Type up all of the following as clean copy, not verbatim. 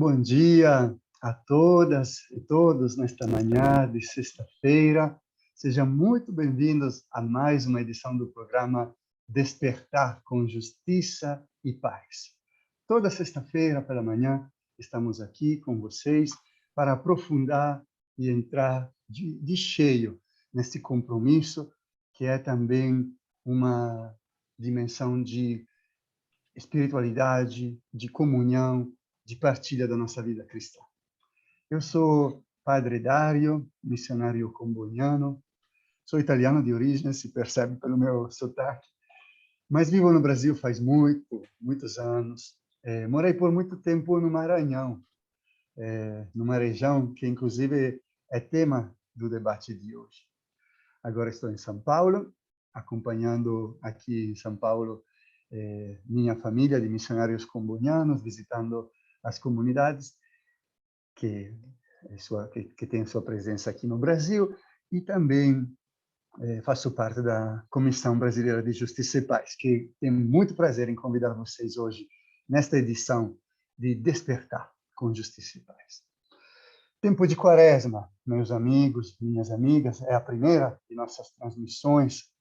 bom dia a todas e todos nesta manhã de sexta-feira. Sejam muito bem-vindos a mais uma edição do programa Despertar com Justiça e Paz. Toda sexta-feira pela manhã estamos aqui com vocês para aprofundar e entrar de cheio nesse compromisso que é também uma dimensão de espiritualidade, de comunhão, de partilha da nossa vida cristã. Eu sou Padre Dario, missionário comboniano, sou italiano de origem, se percebe pelo meu sotaque, mas vivo no Brasil faz muitos anos. Morei por muito tempo no Maranhão, numa região que, inclusive, é tema do debate de hoje. Agora estou em São Paulo, acompanhando aqui em São Paulo minha família de missionários combonianos, visitando as comunidades que tem sua presença aqui no Brasil, e também faço parte da Comissão Brasileira de Justiça e Paz, que tem muito prazer em convidar vocês hoje nesta edição de Despertar com Justiça e Paz. Tempo de Quaresma, meus amigos, minhas amigas, é a primeira de nossas transmissões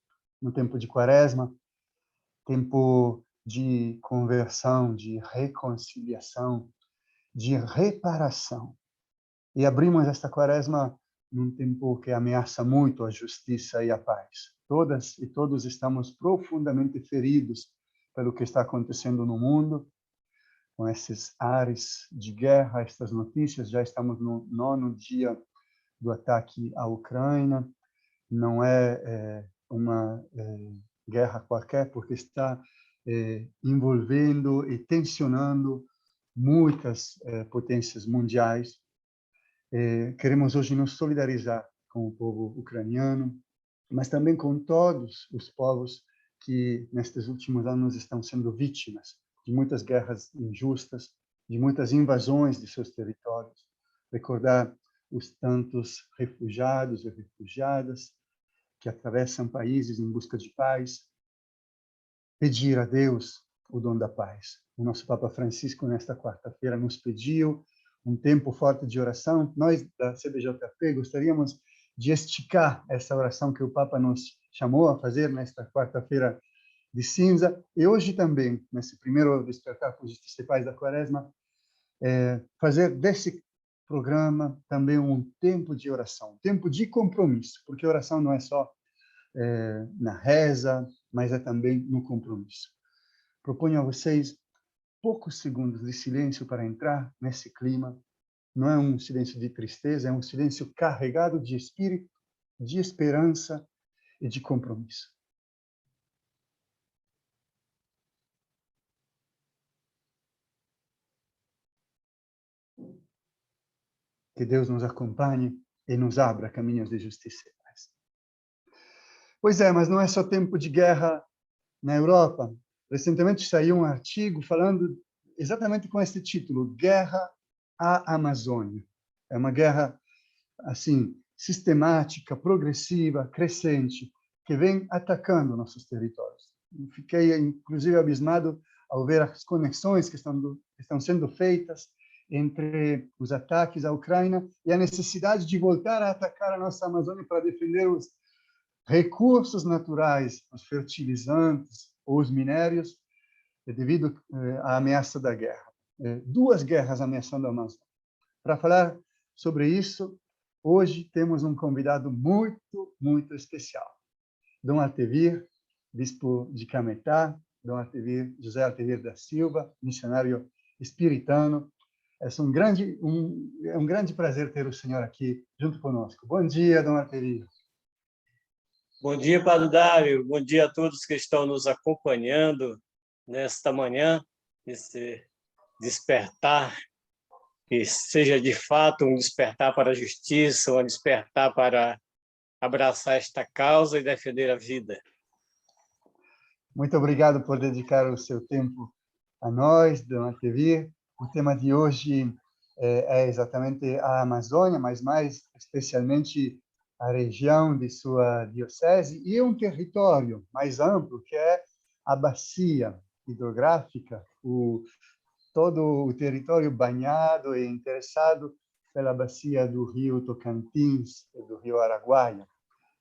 no tempo de Quaresma, tempo de conversão, de reconciliação, de reparação. E abrimos esta Quaresma num tempo que ameaça muito a justiça e a paz. Todas e todos estamos profundamente feridos pelo que está acontecendo no mundo, com esses ares de guerra, estas notícias. Já estamos no 9º dia do ataque à Ucrânia. Não é uma guerra qualquer, porque está envolvendo e tensionando muitas potências mundiais. Queremos hoje nos solidarizar com o povo ucraniano, mas também com todos os povos que, nestes últimos anos, estão sendo vítimas de muitas guerras injustas, de muitas invasões de seus territórios. Recordar os tantos refugiados e refugiadas que atravessam países em busca de paz, pedir a Deus o dom da paz. O nosso Papa Francisco, nesta quarta-feira, nos pediu um tempo forte de oração. Nós, da CBJP, gostaríamos de esticar essa oração que o Papa nos chamou a fazer nesta quarta-feira de cinza, e hoje também, nesse primeiro Despertar com Justiça e Paz da Quaresma, fazer desse programa também um tempo de oração, um tempo de compromisso, porque oração não é só na reza, mas é também no compromisso. Proponho a vocês poucos segundos de silêncio para entrar nesse clima. Não é um silêncio de tristeza, é um silêncio carregado de espírito, de esperança e de compromisso. Que Deus nos acompanhe e nos abra caminhos de justiça e paz. Pois é, mas não é só tempo de guerra na Europa. Recentemente saiu um artigo falando exatamente com esse título: Guerra à Amazônia. É uma guerra assim sistemática, progressiva, crescente, que vem atacando nossos territórios. Fiquei inclusive abismado ao ver as conexões que estão sendo feitas entre os ataques à Ucrânia e a necessidade de voltar a atacar a nossa Amazônia para defender os recursos naturais, os fertilizantes ou os minérios, devido à ameaça da guerra. Duas guerras ameaçando a Amazônia. Para falar sobre isso, hoje temos um convidado muito especial. Dom Altevir, bispo de Cametá, Dom Altevir, José Altevir da Silva, missionário espiritano. É um grande prazer ter o senhor aqui junto conosco. Bom dia, Dom Altevir. Bom dia, Padre Dário. Bom dia a todos que estão nos acompanhando nesta manhã, nesse despertar, que seja de fato um despertar para a justiça, um despertar para abraçar esta causa e defender a vida. Muito obrigado por dedicar o seu tempo a nós, Dom Altevir. O tema de hoje é exatamente a Amazônia, mas mais especialmente a região de sua diocese e um território mais amplo, que é a bacia hidrográfica, o todo o território banhado e interessado pela bacia do rio Tocantins e do rio Araguaia.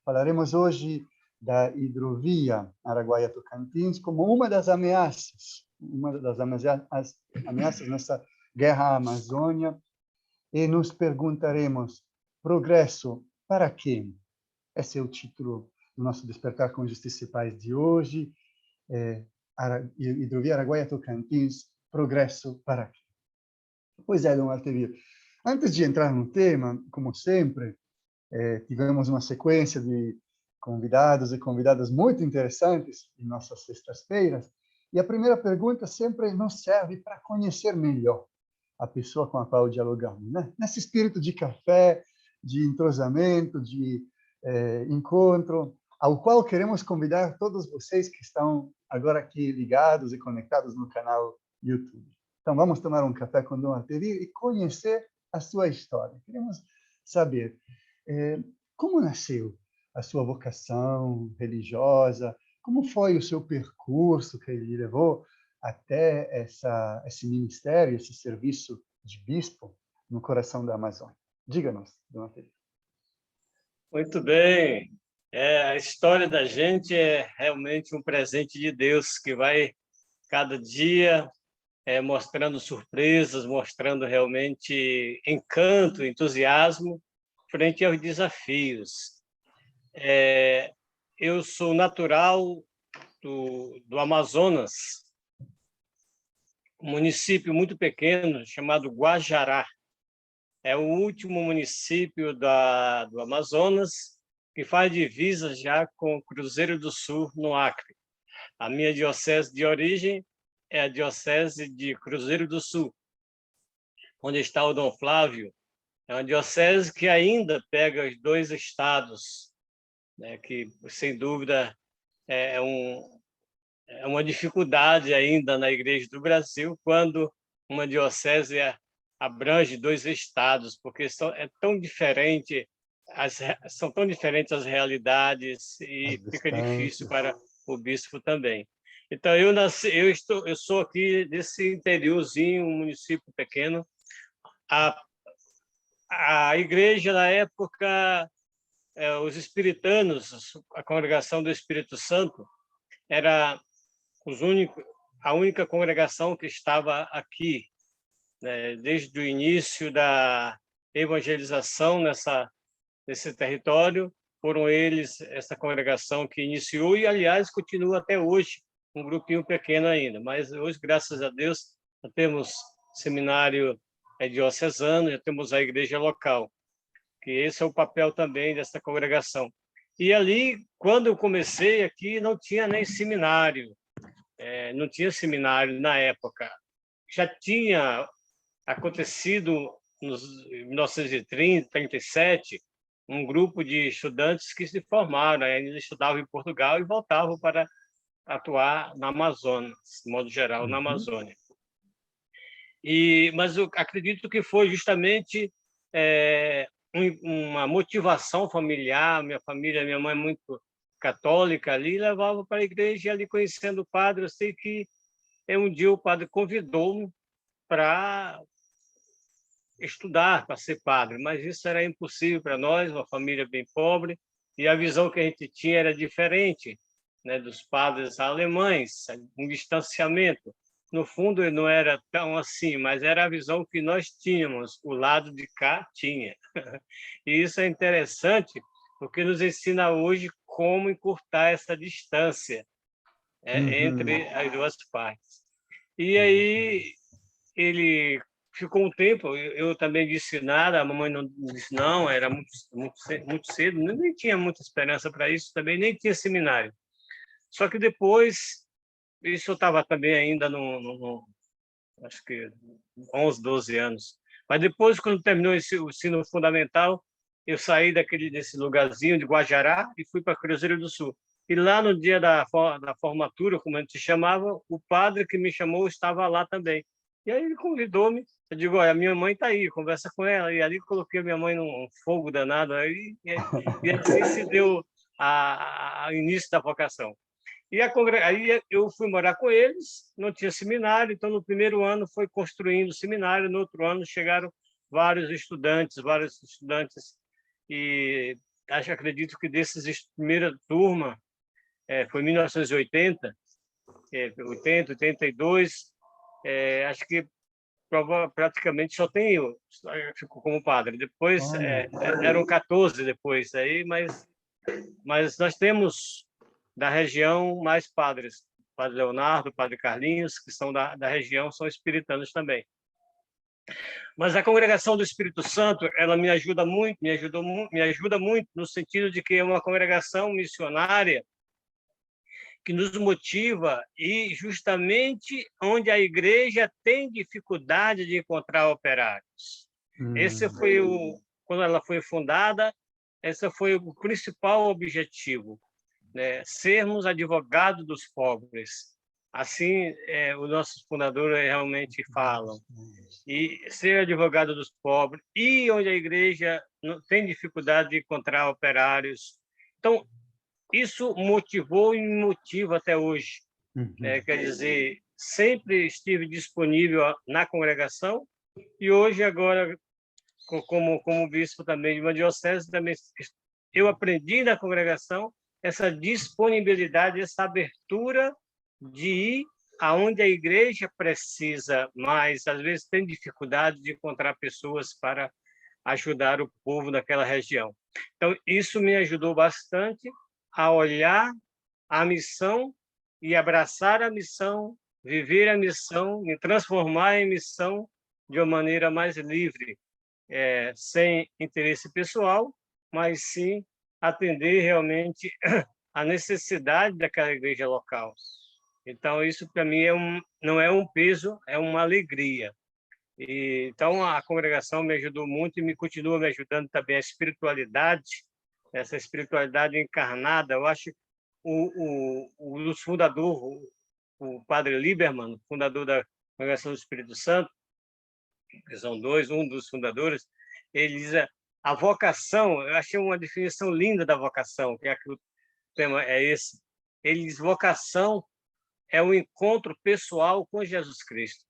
Falaremos hoje da hidrovia Araguaia-Tocantins como uma das ameaças nessa guerra à Amazônia, e nos perguntaremos: progresso para quem? Esse é o título do nosso Despertar com Justiça e Paz de hoje. Hidrovia Araguaia-Tocantins, progresso para quem? Pois é, Dom Altevir. Antes de entrar no tema, como sempre, tivemos uma sequência de convidados e convidadas muito interessantes em nossas sextas-feiras, e a primeira pergunta sempre nos serve para conhecer melhor a pessoa com a qual dialogamos, né? Nesse espírito de café, de entrosamento, de encontro, ao qual queremos convidar todos vocês que estão agora aqui ligados e conectados no canal YouTube. Então, vamos tomar um café com Dom Altevir e conhecer a sua história. Queremos saber como nasceu a sua vocação religiosa, como foi o seu percurso que lhe levou até esse ministério, esse serviço de bispo no coração da Amazônia. Diga-nos, Dom Altevir. Muito bem. A história da gente é realmente um presente de Deus que vai cada dia mostrando surpresas, mostrando realmente encanto, entusiasmo frente aos desafios. Eu sou natural do Amazonas, um município muito pequeno chamado Guajará. É o último município do Amazonas que faz divisa já com Cruzeiro do Sul, no Acre. A minha diocese de origem é a diocese de Cruzeiro do Sul, onde está o Dom Flávio. É uma diocese que ainda pega os dois estados, né, que, sem dúvida, é uma dificuldade ainda na Igreja do Brasil, quando uma diocese abrange dois estados, porque são tão diferentes as realidades e fica difícil para o bispo também. Então, eu sou aqui desse interiorzinho, um município pequeno. A igreja, na época, os espiritanos, a congregação do Espírito Santo, era a única congregação que estava aqui, né, desde o início da evangelização nesse território. Foram eles, essa congregação que iniciou, e, aliás, continua até hoje, um grupinho pequeno ainda. Mas hoje, graças a Deus, já temos seminário diocesano, já temos a igreja local, que esse é o papel também dessa congregação. E ali, quando eu comecei aqui, não tinha nem seminário, não tinha seminário na época. Já tinha acontecido, em 1930, 37, um grupo de estudantes que se formaram, ainda estudavam em Portugal e voltavam para atuar na Amazônia, de modo geral, na Amazônia. Mas eu acredito que foi justamente uma motivação familiar. Minha mãe é muito católica ali, levava para a igreja, e ali conhecendo o padre, eu sei que um dia o padre convidou-me para estudar, para ser padre, mas isso era impossível para nós, uma família bem pobre, e a visão que a gente tinha era diferente, né, dos padres alemães, um distanciamento. No fundo, não era tão assim, mas era a visão que nós tínhamos, o lado de cá tinha. E isso é interessante, porque nos ensina hoje como encurtar essa distância entre as duas partes. E aí ele ficou um tempo, eu também disse nada, a mamãe não disse não, era muito cedo, nem tinha muita esperança para isso, também nem tinha seminário. Só que depois, isso eu estava também ainda acho que 11, 12 anos. Mas depois, quando terminou o ensino fundamental, eu saí desse lugarzinho de Guajará e fui para Cruzeiro do Sul. E lá no dia da formatura, como a gente chamava, o padre que me chamou estava lá também. E aí ele convidou-me. Eu digo, olha, a minha mãe está aí, conversa com ela. E ali coloquei a minha mãe num fogo danado. E assim se deu o início da vocação. E aí eu fui morar com eles, não tinha seminário, então no primeiro ano foi construindo o seminário, no outro ano chegaram vários estudantes, e acredito que desses primeira turma, foi 1980, 80, 82, acho que praticamente só tem eu, fico como padre. Depois, eram 14 depois, aí, mas nós temos da região mais padres, Padre Leonardo, Padre Carlinhos, que são da região, são espiritanos também. Mas a congregação do Espírito Santo, ela me ajuda muito, me ajuda muito no sentido de que é uma congregação missionária que nos motiva, e justamente onde a igreja tem dificuldade de encontrar operários. Esse foi quando ela foi fundada, esse foi o principal objetivo, né? Sermos advogados dos pobres. Assim, os nossos fundadores realmente falam. E ser advogado dos pobres, e onde a igreja não tem dificuldade de encontrar operários. Então, isso motivou e me motiva até hoje. Quer dizer, sempre estive disponível na congregação, e hoje, agora, como bispo também de uma diocese, também eu aprendi na congregação essa disponibilidade, essa abertura de ir aonde a igreja precisa mais. Às vezes tem dificuldade de encontrar pessoas para ajudar o povo daquela região. Então, isso me ajudou bastante a olhar a missão e abraçar a missão, viver a missão, me transformar em missão de uma maneira mais livre, sem interesse pessoal, mas sim atender realmente a necessidade daquela igreja local. Então, isso para mim não é um peso, é uma alegria. Então, a congregação me ajudou muito e me continua me ajudando também. A espiritualidade, essa espiritualidade encarnada, eu acho o fundador, o padre Lieberman, fundador da Congregação do Espírito Santo, que são um dos fundadores, ele diz a vocação. Eu achei uma definição linda da vocação, que o tema é esse. Ele diz: vocação é o encontro pessoal com Jesus Cristo.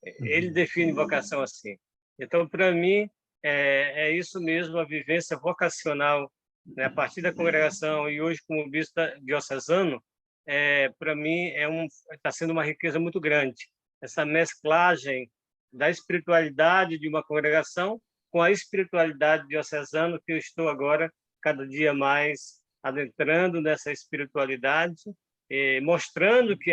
Ele define vocação assim. Então, para mim, é isso mesmo, a vivência vocacional, né, a partir da congregação, e hoje como bispo diocesano, para mim está sendo uma riqueza muito grande. Essa mesclagem da espiritualidade de uma congregação com a espiritualidade diocesana, que eu estou agora cada dia mais adentrando nessa espiritualidade, mostrando que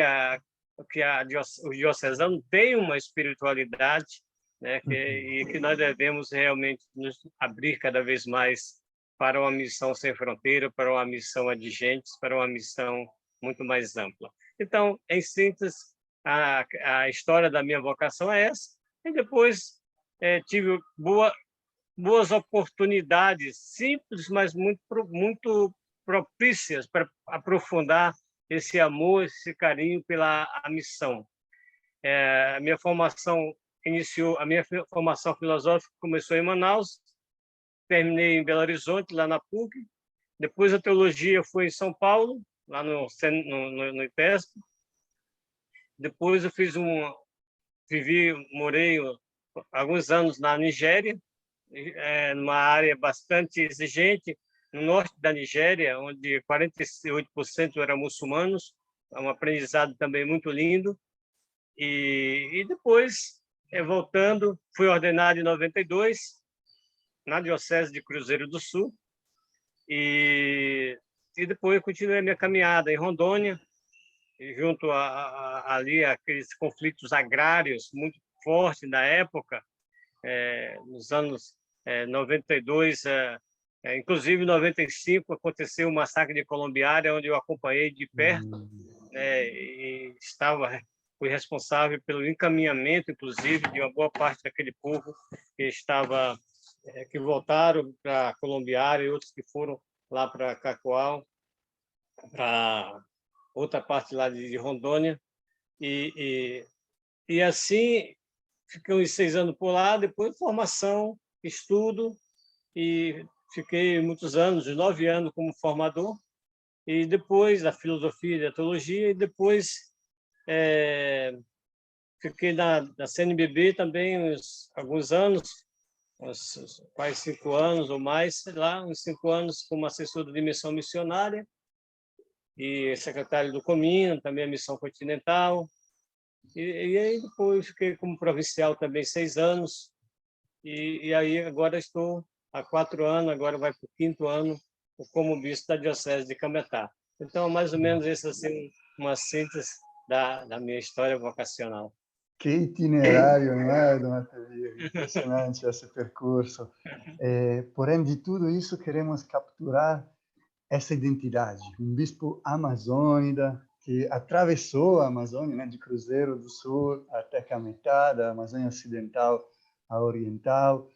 o diocesano tem uma espiritualidade, né, e que nós devemos realmente nos abrir cada vez mais para uma missão sem fronteira, para uma missão adigentes, para uma missão muito mais ampla. Então, em síntese, a história da minha vocação é essa, e depois tive boas oportunidades, simples, mas muito propícias para aprofundar esse amor, esse carinho pela missão. A minha formação filosófica começou em Manaus, terminei em Belo Horizonte, lá na PUC. Depois a teologia foi em São Paulo, lá no IPESP. Depois eu morei alguns anos na Nigéria, numa área bastante exigente, no norte da Nigéria, onde 48% eram muçulmanos, é um aprendizado também muito lindo. E depois, voltando, fui ordenado em 92, na Diocese de Cruzeiro do Sul, e depois continuei a minha caminhada em Rondônia, junto ali aqueles conflitos agrários muito fortes da época, nos anos 92, inclusive em 95 aconteceu o massacre de Colombiária, onde eu acompanhei de perto, e fui responsável pelo encaminhamento, inclusive, de uma boa parte daquele povo que voltaram para Colombiária, e outros que foram lá para Cacoal, para outra parte lá de Rondônia, e assim fiquei uns 6 anos por lá, depois formação, estudo, e fiquei muitos anos, 9 anos como formador, e depois da filosofia e da teologia, e depois fiquei na CNBB também alguns anos, quase 5 anos ou mais, sei lá, uns 5 anos como assessor de missão missionária e secretário do Comino, também a missão continental. E aí depois fiquei como provincial também 6 anos. E aí agora estou há 4 anos, agora vai para o 5º ano, como bispo da Diocese de Cametá. Então, mais ou menos, esse assim, uma síntese da minha história vocacional. Que itinerário, não é, Dom Atevir? Impressionante esse percurso. Porém, de tudo isso, queremos capturar essa identidade. Um bispo amazônida que atravessou a Amazônia, né, de Cruzeiro do Sul até Cametá, da Amazônia Ocidental à Oriental.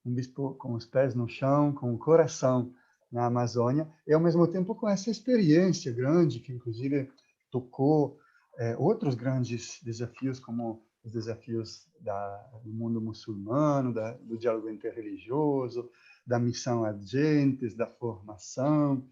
Um bispo com os pés no chão, com o coração na Amazônia, e ao mesmo tempo com essa experiência grande que, inclusive, tocou outros grandes desafios, como os desafios do mundo muçulmano, do diálogo interreligioso, da missão ad gentes, da formação.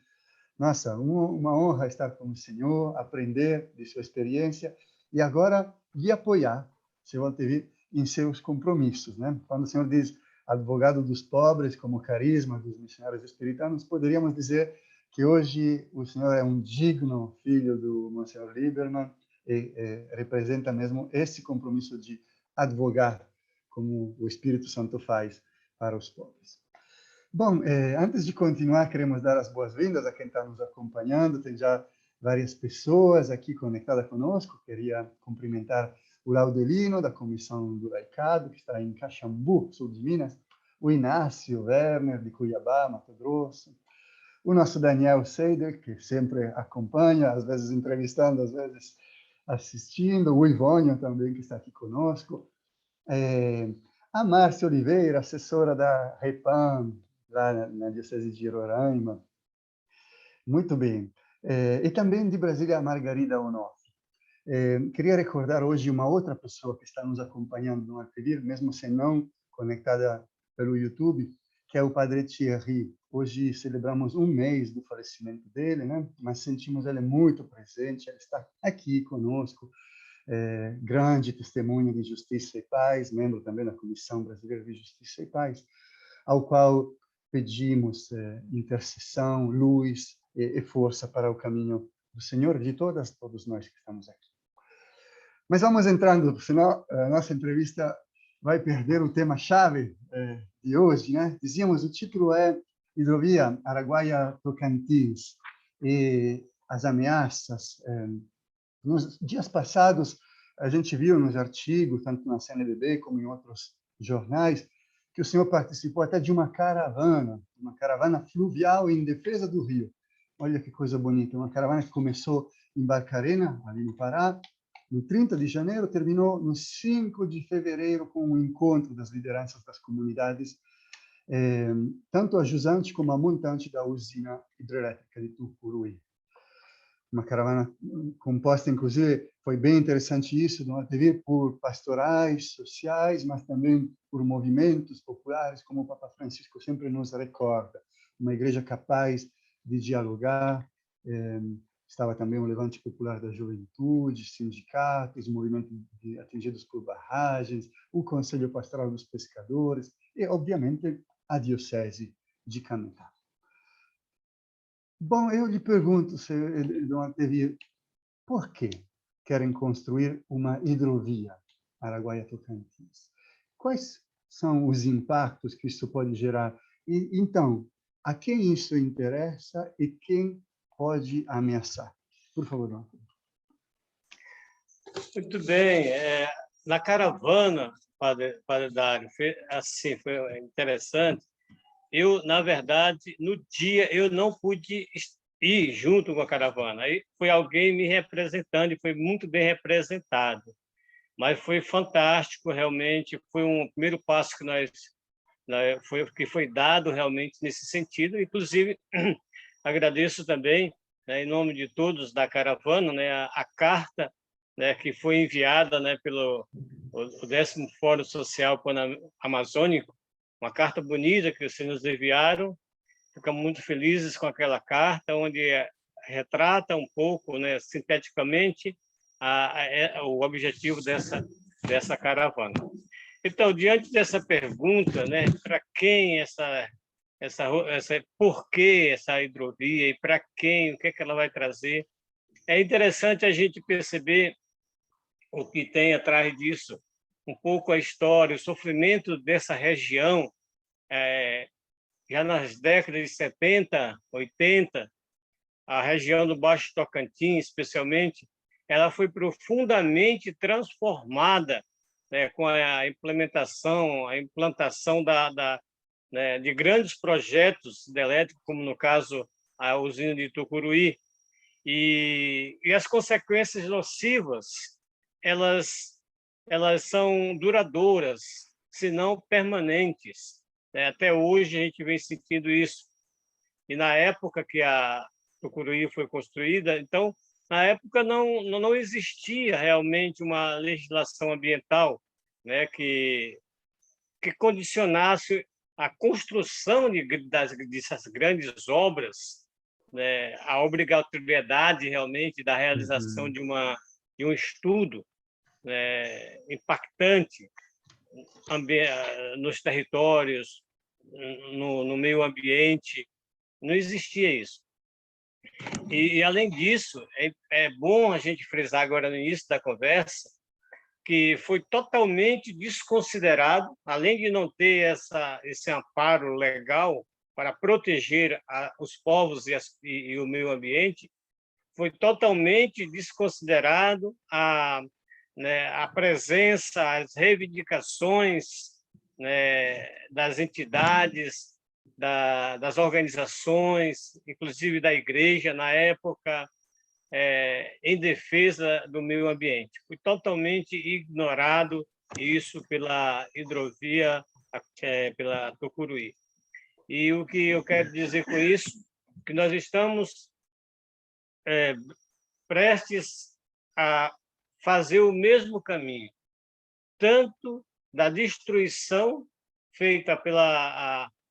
Nossa, uma honra estar com o senhor, aprender de sua experiência e agora lhe apoiar, seu Atevir, em seus compromissos, né? Quando o senhor diz advogado dos pobres, como carisma dos missionários espiritanos, poderíamos dizer que hoje o senhor é um digno filho do Monsenhor Lieberman e representa mesmo esse compromisso de advogar, como o Espírito Santo faz para os pobres. Bom, antes de continuar, queremos dar as boas-vindas a quem está nos acompanhando. Tem já várias pessoas aqui conectadas conosco. Queria cumprimentar o Laudelino, da Comissão do Laicado, que está em Caxambu, sul de Minas, o Inácio Werner, de Cuiabá, Mato Grosso, o nosso Daniel Seider, que sempre acompanha, às vezes entrevistando, às vezes assistindo, o Ivônio também, que está aqui conosco, a Márcia Oliveira, assessora da REPAM, lá na Diocese de Roraima. Muito bem. E também de Brasília, a Margarida Onofre. Queria recordar hoje uma outra pessoa que está nos acompanhando no Atevir, mesmo se não conectada pelo YouTube, que é o Padre Thierry. Hoje celebramos 1 mês do falecimento dele, né? Mas sentimos ele muito presente, ele está aqui conosco, grande testemunho de Justiça e Paz, membro também da Comissão Brasileira de Justiça e Paz, ao qual pedimos intercessão, luz e força para o caminho do Senhor, de todos nós que estamos aqui. Mas vamos entrando, senão a nossa entrevista vai perder o tema-chave de hoje, né? Dizíamos, o título é Hidrovia Araguaia-Tocantins e as ameaças. Nos dias passados, a gente viu nos artigos, tanto na CNBB como em outros jornais, que o senhor participou até de uma caravana fluvial em defesa do rio. Olha que coisa bonita, uma caravana que começou em Barcarena, ali no Pará, no 30 de janeiro, terminou no 5 de fevereiro com o encontro das lideranças das comunidades, tanto a jusante como a montante da usina hidrelétrica de Tucuruí. Uma caravana composta, inclusive, foi bem interessante isso, não teve por pastorais sociais, mas também por movimentos populares, como o Papa Francisco sempre nos recorda. Uma igreja capaz de dialogar. Estava também o Levante Popular da Juventude, sindicatos, movimentos atingidos por barragens, o Conselho Pastoral dos Pescadores e, obviamente, a Diocese de Cametá. Bom, eu lhe pergunto, Dom Atevir, por que querem construir uma hidrovia Araguaia-Tocantins? Quais são os impactos que isso pode gerar? E, então, a quem isso interessa e quem pode ameaçar? Por favor, Dom Atevir. Muito bem. Na caravana, Padre Dário, foi interessante. Eu, na verdade, no dia, eu não pude ir junto com a caravana. Aí foi alguém me representando e foi muito bem representado. Mas foi fantástico, realmente. Foi um primeiro passo que foi dado realmente nesse sentido. Inclusive, agradeço também, né, em nome de todos da caravana, né, a carta, né, que foi enviada, né, pelo o 10º Fórum Social Pan-Amazônico, uma carta bonita que vocês nos enviaram. Ficamos muito felizes com aquela carta, onde retrata um pouco, né, sinteticamente, o objetivo dessa caravana. Então, diante dessa pergunta, né, para quem por que essa hidrovia e para quem, o que é que ela vai trazer, é interessante a gente perceber o que tem atrás disso, um pouco a história, o sofrimento dessa região, já nas décadas de 70, 80, a região do Baixo Tocantins, especialmente, ela foi profundamente transformada, né, com a implantação né, de grandes projetos de elétrico, como no caso a usina de Tucuruí, e as consequências nocivas, elas são duradouras, se não permanentes, né? Até hoje a gente vem sentindo isso. E na época que a Tucuruí foi construída, então, na época não existia realmente uma legislação ambiental, né, que condicionasse a construção dessas grandes obras, né, a obrigatoriedade realmente da realização Uhum. de um estudo, né, impactante nos territórios, no meio ambiente. Não existia isso. Além disso, é bom a gente frisar agora no início da conversa que foi totalmente desconsiderado, além de não ter esse amparo legal para proteger os povos e o meio ambiente, foi totalmente desconsiderado né, a presença, as reivindicações, né, das entidades, das organizações, inclusive da igreja, na época, em defesa do meio ambiente. Foi totalmente ignorado isso pela hidrovia, pela Tucuruí. E o que eu quero dizer com isso, que nós estamos prestes a fazer o mesmo caminho, tanto da destruição feita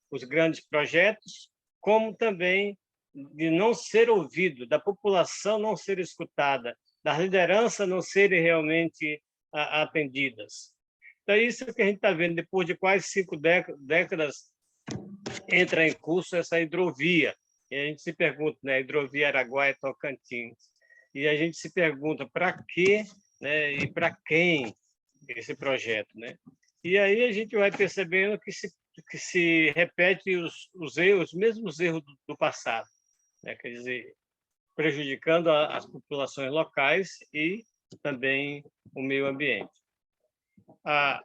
os grandes projetos, como também de não ser ouvido, da população não ser escutada, das lideranças não serem realmente atendidas. Então, é isso que a gente está vendo, depois de quase 5 décadas, entra em curso essa hidrovia. E a gente se pergunta, né, hidrovia Araguaia-Tocantins. E a gente se pergunta para quê, né, e para quem esse projeto, né? E aí a gente vai percebendo que se repete os mesmos erros do passado, né? Quer dizer, prejudicando as populações locais e também o meio ambiente. A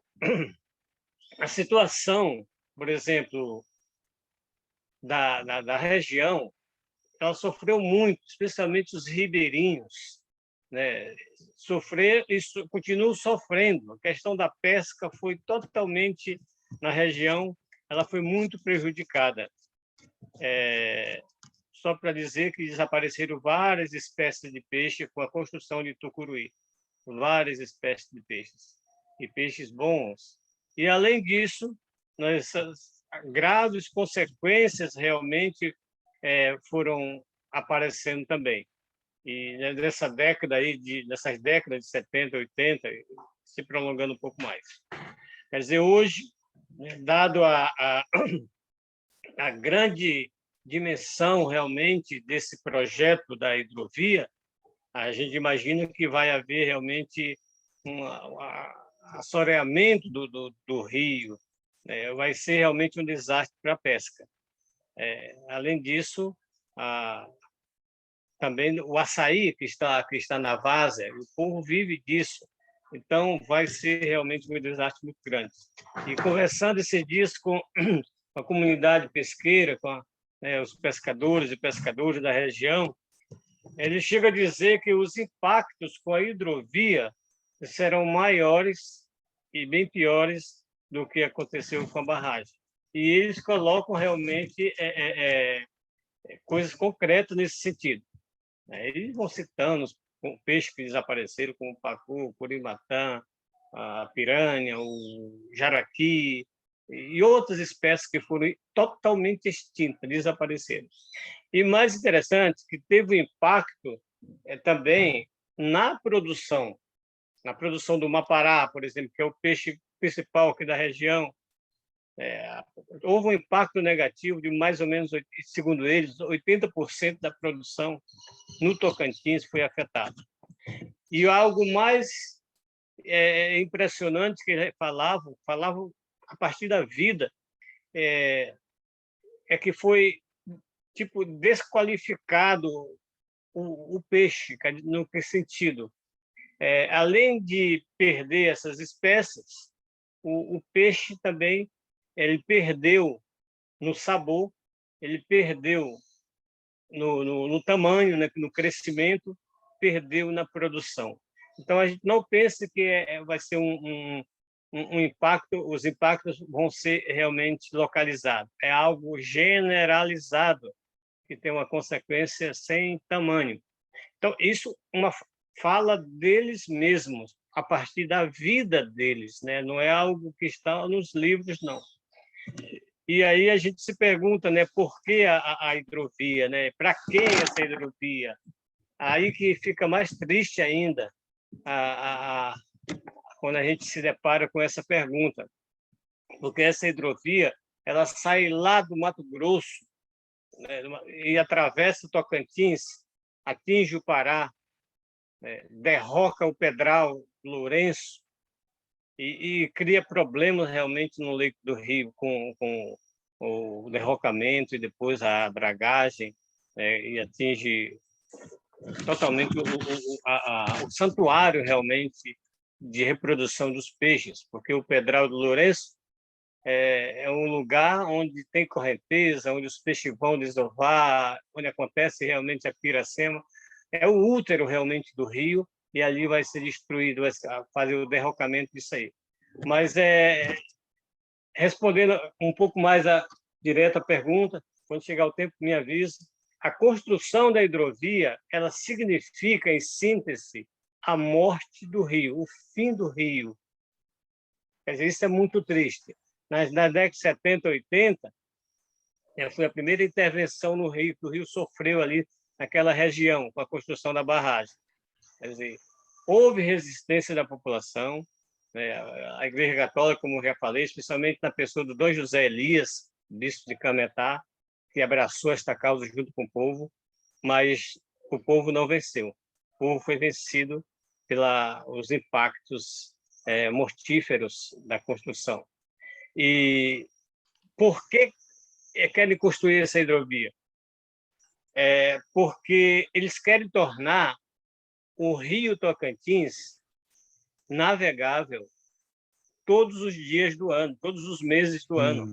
situação, por exemplo, da região, ela sofreu muito, especialmente os ribeirinhos, né? Continuam sofrendo. A questão da pesca foi totalmente, na região, ela foi muito prejudicada. Só para dizer que desapareceram várias espécies de peixe com a construção de Tucuruí, várias espécies de peixes, e peixes bons. E, além disso, essas graves consequências realmente foram aparecendo também. E nessas décadas de 70, 80, se prolongando um pouco mais. Quer dizer, hoje, dado a grande dimensão realmente desse projeto da hidrovia, a gente imagina que vai haver realmente um assoreamento do rio, né? Vai ser realmente um desastre para a pesca. Além disso, também o açaí que está na várzea, o povo vive disso. Então, vai ser realmente um desastre muito grande. E conversando esses dias com a comunidade pesqueira, com os pescadores e pescadoras da região, ele chega a dizer que os impactos com a hidrovia serão maiores e bem piores do que aconteceu com a barragem. E eles colocam realmente coisas concretas nesse sentido. Eles vão citando os peixes que desapareceram, como o pacu, o curimatã, a piranha, o jaraqui e outras espécies que foram totalmente extintas, desapareceram. E mais interessante, que teve um impacto também na produção do mapará, por exemplo, que é o peixe principal aqui da região. Houve um impacto negativo de mais ou menos, segundo eles, 80% da produção no Tocantins foi afetada. E algo mais impressionante que eles falavam a partir da vida, é que foi tipo desqualificado o peixe. No que sentido? Além de perder essas espécies, o peixe também ele perdeu no sabor, ele perdeu no tamanho, né, no crescimento, perdeu na produção. Então, a gente não pense que vai ser um impacto, os impactos vão ser realmente localizados. É algo generalizado, que tem uma consequência sem tamanho. Então, isso é uma fala deles mesmos, a partir da vida deles, né? Não é algo que está nos livros, não. E aí a gente se pergunta, né, por que a hidrovia, né? Para que essa hidrovia? Aí que fica mais triste ainda quando a gente se depara com essa pergunta, porque essa hidrovia ela sai lá do Mato Grosso, né, e atravessa o Tocantins, atinge o Pará, derroca o Pedral Lourenço e cria problemas realmente no leito do rio, com o derrocamento e depois a dragagem, e atinge totalmente o santuário realmente de reprodução dos peixes, porque o Pedral do Lourenço é um lugar onde tem correnteza, onde os peixes vão desovar, onde acontece realmente a piracema. É o útero realmente do rio, e ali vai ser destruído, vai fazer o derrocamento disso aí. Mas, respondendo um pouco mais direto à pergunta, quando chegar o tempo, me avise. A construção da hidrovia, ela significa, em síntese, a morte do rio, o fim do rio. Quer dizer, isso é muito triste. Na década de 70, 80, foi a primeira intervenção no rio, que o rio sofreu ali naquela região, com a construção da barragem. Quer dizer, houve resistência da população, né? A Igreja Católica, como já falei, especialmente na pessoa do Dom José Elias, bispo de Cametá, que abraçou esta causa junto com o povo, mas o povo não venceu. O povo foi vencido pelos impactos mortíferos da construção. E por que querem construir essa hidrovia? Porque eles querem tornar o Rio Tocantins navegável todos os dias do ano, todos os meses do ano.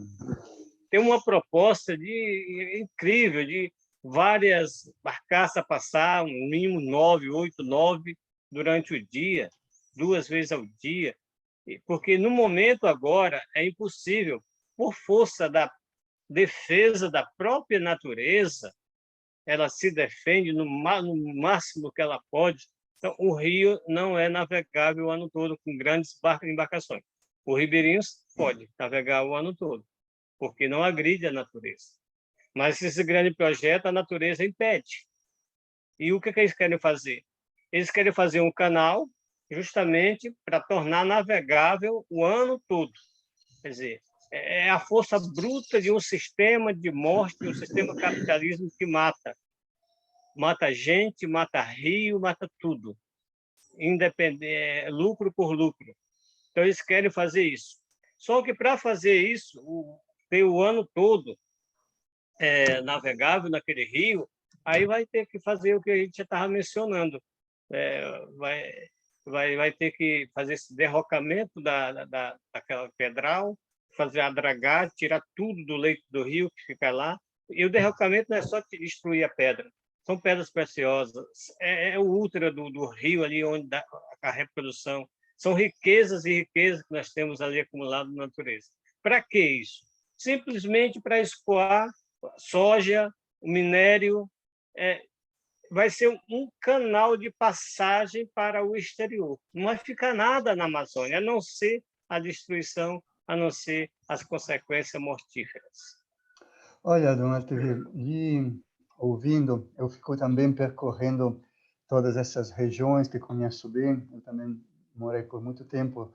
Tem uma proposta incrível de várias barcaças passar, um mínimo 9, 8, 9 durante o dia, 2 vezes ao dia, porque no momento agora é impossível, por força da defesa da própria natureza, ela se defende no máximo que ela pode. Então, o rio não é navegável o ano todo com grandes embarcações. O Ribeirinhos pode navegar o ano todo, porque não agride a natureza. Mas esse grande projeto, a natureza impede. E o que eles querem fazer? Eles querem fazer um canal justamente para tornar navegável o ano todo. Quer dizer, é a força bruta de um sistema de morte, um sistema capitalismo que mata. Mata gente, mata rio, mata tudo. Independente, lucro por lucro. Então, eles querem fazer isso. Só que, para fazer isso, ter o ano todo navegável naquele rio, aí vai ter que fazer o que a gente já estava mencionando. Vai ter que fazer esse derrocamento daquela pedral, fazer a dragagem, tirar tudo do leito do rio que fica lá. E o derrocamento não é só destruir a pedra, são pedras preciosas, é o útero do rio ali onde dá a reprodução. São riquezas e riquezas que nós temos ali acumulado na natureza. Para que isso? Simplesmente para escoar soja, o minério, vai ser um canal de passagem para o exterior. Não vai ficar nada na Amazônia, a não ser a destruição, a não ser as consequências mortíferas. Olha, Dom Altemir, ouvindo, eu fico também percorrendo todas essas regiões que conheço bem. Eu também morei por muito tempo.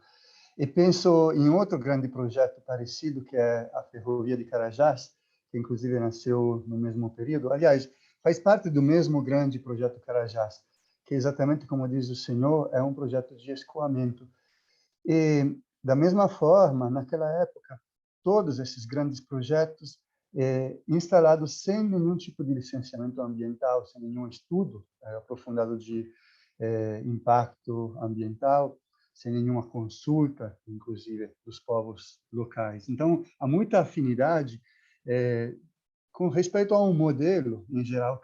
E penso em outro grande projeto parecido, que é a Ferrovia de Carajás, que inclusive nasceu no mesmo período. Aliás, faz parte do mesmo grande projeto Carajás, que exatamente como diz o senhor, é um projeto de escoamento. E, da mesma forma, naquela época, todos esses grandes projetos instalados sem nenhum tipo de licenciamento ambiental, sem nenhum estudo aprofundado de impacto ambiental, sem nenhuma consulta, inclusive, dos povos locais. Então, há muita afinidade com respeito a um modelo, em geral,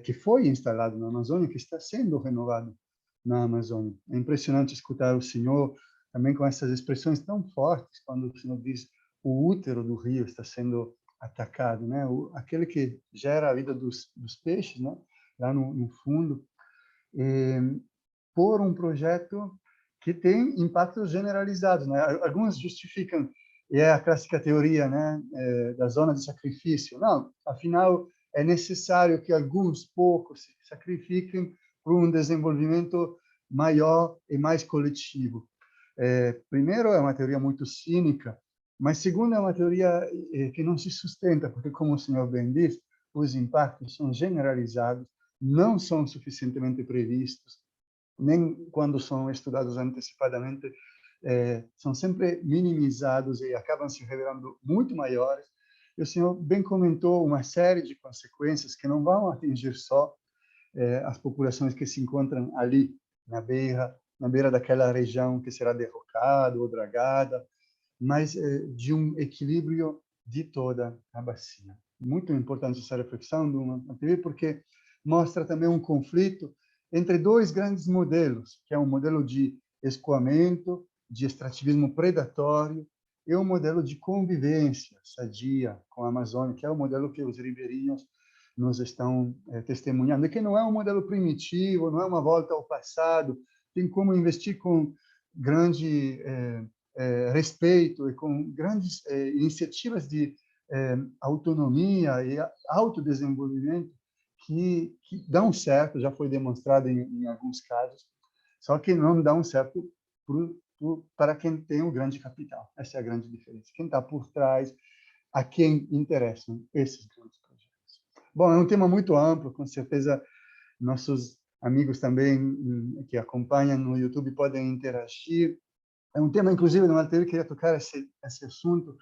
que foi instalado na Amazônia, que está sendo renovado na Amazônia. É impressionante escutar o senhor também com essas expressões tão fortes, quando o senhor diz o útero do rio está sendo atacado, né? Aquele que gera a vida dos peixes, né? Lá no fundo, por um projeto que tem impactos generalizados, né? Alguns justificam, e é a clássica teoria, né, da zona de sacrifício. Não, afinal, é necessário que alguns poucos se sacrifiquem para um desenvolvimento maior e mais coletivo. Primeiro, é uma teoria muito cínica, mas segundo, é uma teoria que não se sustenta, porque, como o senhor bem disse, os impactos são generalizados, não são suficientemente previstos, nem quando são estudados antecipadamente, são sempre minimizados e acabam se revelando muito maiores. E o senhor bem comentou uma série de consequências que não vão atingir só as populações que se encontram ali na beira daquela região que será derrocada ou dragada, mas de um equilíbrio de toda a bacia. Muito importante essa reflexão de uma TV, porque mostra também um conflito entre dois grandes modelos, que é um modelo de escoamento, de extrativismo predatório, e um modelo de convivência sadia com a Amazônia, que é o modelo que os ribeirinhos nos estão testemunhando, e que não é um modelo primitivo, não é uma volta ao passado, tem como investir com grande respeito e com grandes iniciativas de autonomia e autodesenvolvimento que dão certo, já foi demonstrado em alguns casos, só que não dão certo para quem tem o grande capital. Essa é a grande diferença. Quem está por trás, a quem interessam esses grandes projetos. Bom, é um tema muito amplo, com certeza nossos amigos também que acompanham no YouTube podem interagir. É um tema, inclusive, no anterior, queria tocar esse assunto,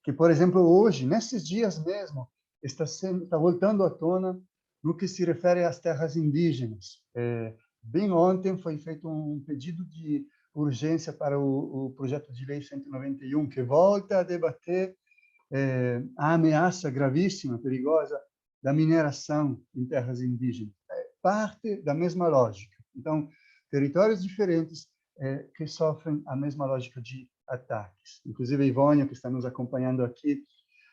que, por exemplo, hoje, nesses dias mesmo, está voltando à tona no que se refere às terras indígenas. Bem ontem foi feito um pedido de urgência para o projeto de lei 191, que volta a debater a ameaça gravíssima, perigosa, da mineração em terras indígenas. É parte da mesma lógica. Então, territórios diferentes que sofrem a mesma lógica de ataques. Inclusive, a Ivônia, que está nos acompanhando aqui,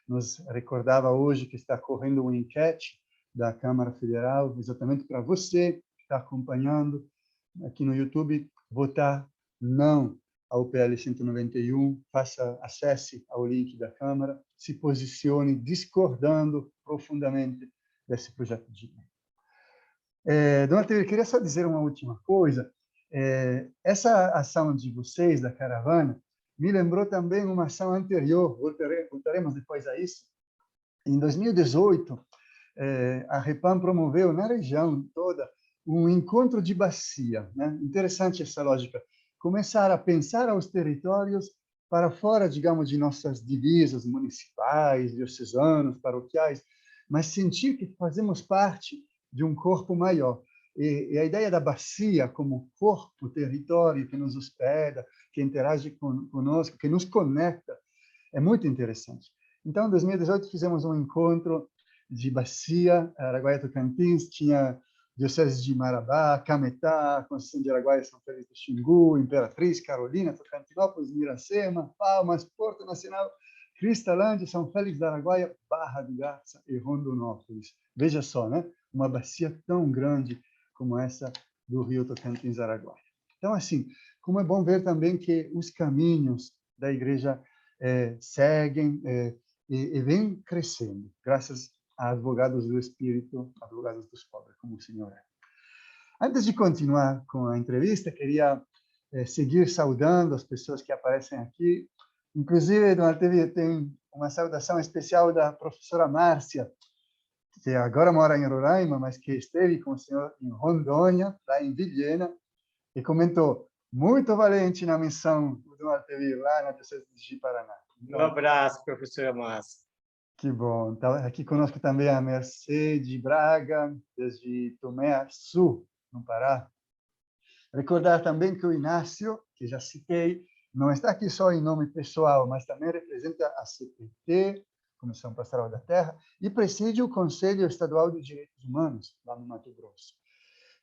nos recordava hoje que está correndo uma enquete da Câmara Federal, exatamente para você que está acompanhando aqui no YouTube, votar não ao PL 191, acesse ao link da Câmara, se posicione discordando profundamente desse projeto de lei. Dona Teresia, queria só dizer uma última coisa. Essa ação de vocês, da caravana, me lembrou também uma ação anterior, voltaremos depois a isso. Em 2018, a Repam promoveu na região toda um encontro de bacia, né? Interessante essa lógica. Começar a pensar aos territórios para fora, digamos, de nossas divisas municipais, diocesanos, paroquiais, mas sentir que fazemos parte de um corpo maior. E a ideia da bacia como corpo, território que nos hospeda, que interage conosco, que nos conecta, é muito interessante. Então, em 2018, fizemos um encontro de bacia, Araguaia-Tocantins, tinha Diocese de Marabá, Cametá, Conceição de Araguaia, São Félix do Xingu, Imperatriz, Carolina, Tocantinópolis, Miracema, Palmas, Porto Nacional, Cristalândia, São Félix da Araguaia, Barra do Garça e Rondonópolis. Veja só, né? Uma bacia tão grande como essa do Rio Tocantins-Araguaia. Então, assim, como é bom ver também que os caminhos da Igreja seguem e vêm crescendo, graças a advogados do espírito, advogados dos pobres, como o senhor é. Antes de continuar com a entrevista, queria seguir saudando as pessoas que aparecem aqui. Inclusive, Dona TV, tem uma saudação especial da professora Márcia, que agora mora em Roraima, mas que esteve com o senhor em Rondônia, lá em Vilhena, e comentou, muito valente na missão do Dona TV, lá na Diocese de Paraná. Um abraço, professora Márcia. Que bom. Então, aqui conosco também a Mercedes Braga, desde Tomé Sul, no Pará. Recordar também que o Inácio, que já citei, não está aqui só em nome pessoal, mas também representa a CPT, Comissão Pastoral da Terra, e preside o Conselho Estadual de Direitos Humanos, lá no Mato Grosso.